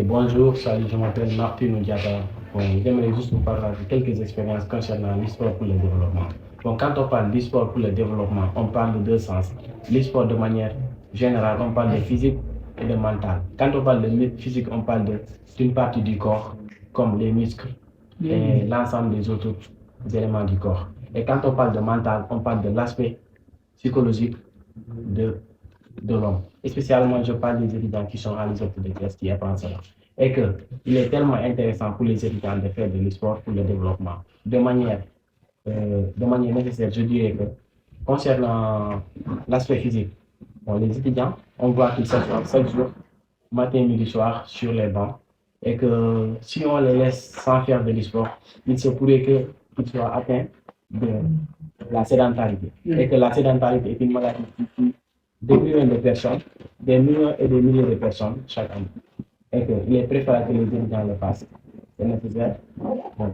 Bonjour, salut, je m'appelle Martin Oudiata. Bon, j'aimerais juste vous partager quelques expériences concernant l'e-sport pour le développement. Bon, quand on parle d'e-sport pour le développement, on parle de deux sens. L'e-sport de manière générale, on parle de physique et de mental. Quand on parle de physique, on parle d'une partie du corps, comme les muscles et l'ensemble des autres éléments du corps. Et quand on parle de mental, on parle de l'aspect psychologique de de l'homme. Et spécialement, je parle des étudiants qui sont à l'ISOP de classe qui apprennent cela. Et qu'il est tellement intéressant pour les étudiants de faire de l'e-sport pour le développement. De manière nécessaire, je dirais que concernant l'aspect physique, bon, les étudiants, on voit qu'ils s'assoient chaque jour, matin, midi, soir, sur les bancs. Et que si on les laisse sans faire de l'e-sport, il se pourrait qu'ils soient atteints de la sédentarité. Et que la sédentarité est une maladie qui des millions de personnes, des millions et des milliers de personnes chaque année. Et qu'il est préférable que les étudiants le fassent. C'est nécessaire. Bon.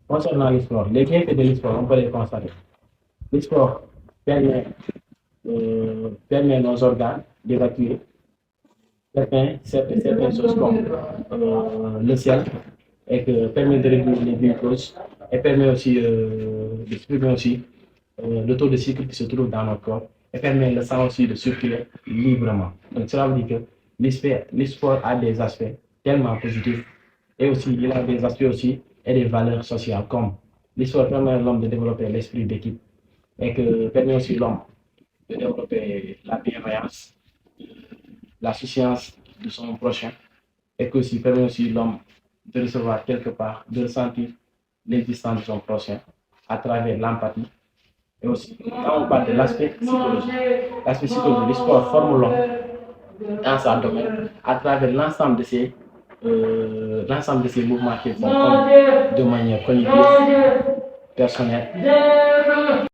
Concernant l'e-sport, les bienfaits de l'e-sport, on peut les constater. L'e-sport permet nos organes d'évacuer certaines choses comme le ciel et que permet de réduire les glucoses et permet aussi de supprimer aussi le taux de sucre qui se trouve dans notre corps et permet le sang aussi de circuler librement. Donc cela veut dire que l'e-sport a des aspects tellement positifs et aussi il a des aspects aussi et des valeurs sociales comme l'e-sport permet à l'homme de développer l'esprit d'équipe et que permet aussi l'homme de développer la bienveillance, la souciance de son prochain et que aussi permet aussi l'homme de recevoir quelque part, de ressentir l'existence de son prochain à travers l'empathie. Et aussi, quand on parle de l'aspect psychologique, le sport forme l'homme dans sa domaine à travers l'ensemble de ces mouvements qu'il font comme de manière cognitive, personnelle